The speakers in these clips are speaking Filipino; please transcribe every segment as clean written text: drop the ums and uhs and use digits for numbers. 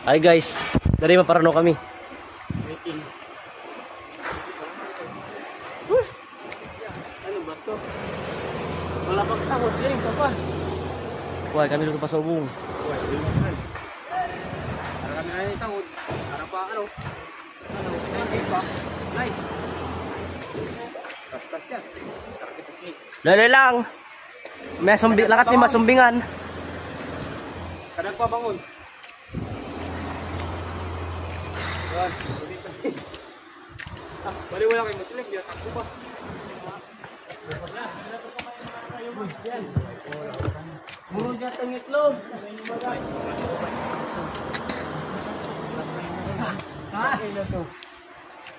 Hi guys, dari Maparano kami. Waiting. Ano ba to? Wala pang sahod din, kapan? Wah, kami dito pa sa ubong. Wala, di mo sahod. Para kami ay sahod. Para pa ano? Ano, pa. Nay. Tas yan. Sakit kasi. Dali lang. May lakat ni masumbingan. Kadang pa bangon. Yan. Bali wala kayo masilig. Yan, takbo pa. Muro dyan ang itlog. Ha?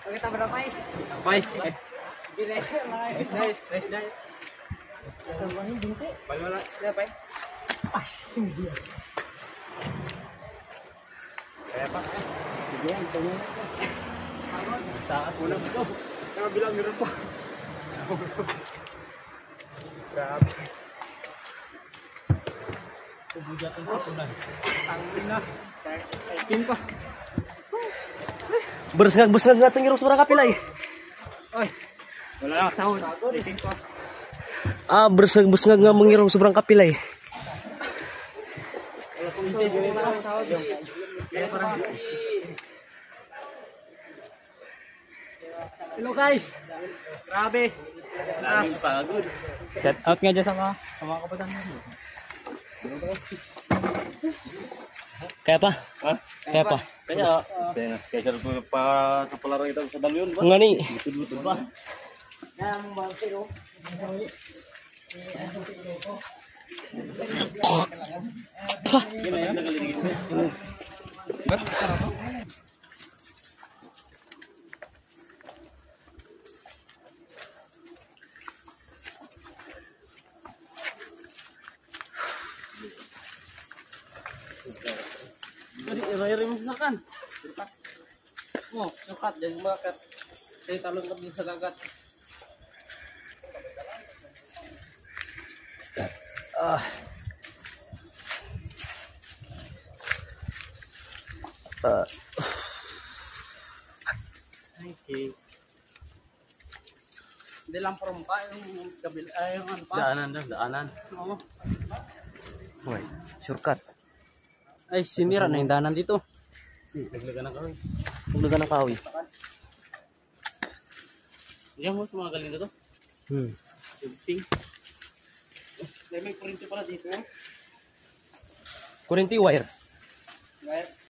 Pakita ba na pa eh? Bye. Nice. Bali wala. Kaya pa eh? Kaya pa. Sige yan, ito yan. Taas mo lang ito. Nakabilang meron pa. Grabe. Pagbudyatan sa tunan. Tangin na. Skin pa. Bersengag nga tengiro sa kapilay. Oy. Wala lang sahod. Skin pa. Ah, bersengag nga mengirong sobrang kapilay. Wala pong sahod. Hello guys. Grabe. Taas. Pagod. Shout out nga dyan sa mga kapatid mo. Kaya pa? Ha? Kaya pa? Kaya sa palaro ito sa dalo yun ba? Nga ni. Lutod ba? Iri mo sa kan. Mo, sukat jadi makat. Saya talon ka din sa dagat. Ah. Okay. Hindi lang parang pa yung kabil ay yung ano pa. Daanan. Oo. Hoy, shortcut. Ay, sinira na yung daanan dito. Naglagan ng kahoy. Naglagan ng kahoy. Diyan mo sa mga galing dito. Ping. May kuryente pala dito. Kurente wire. Wire.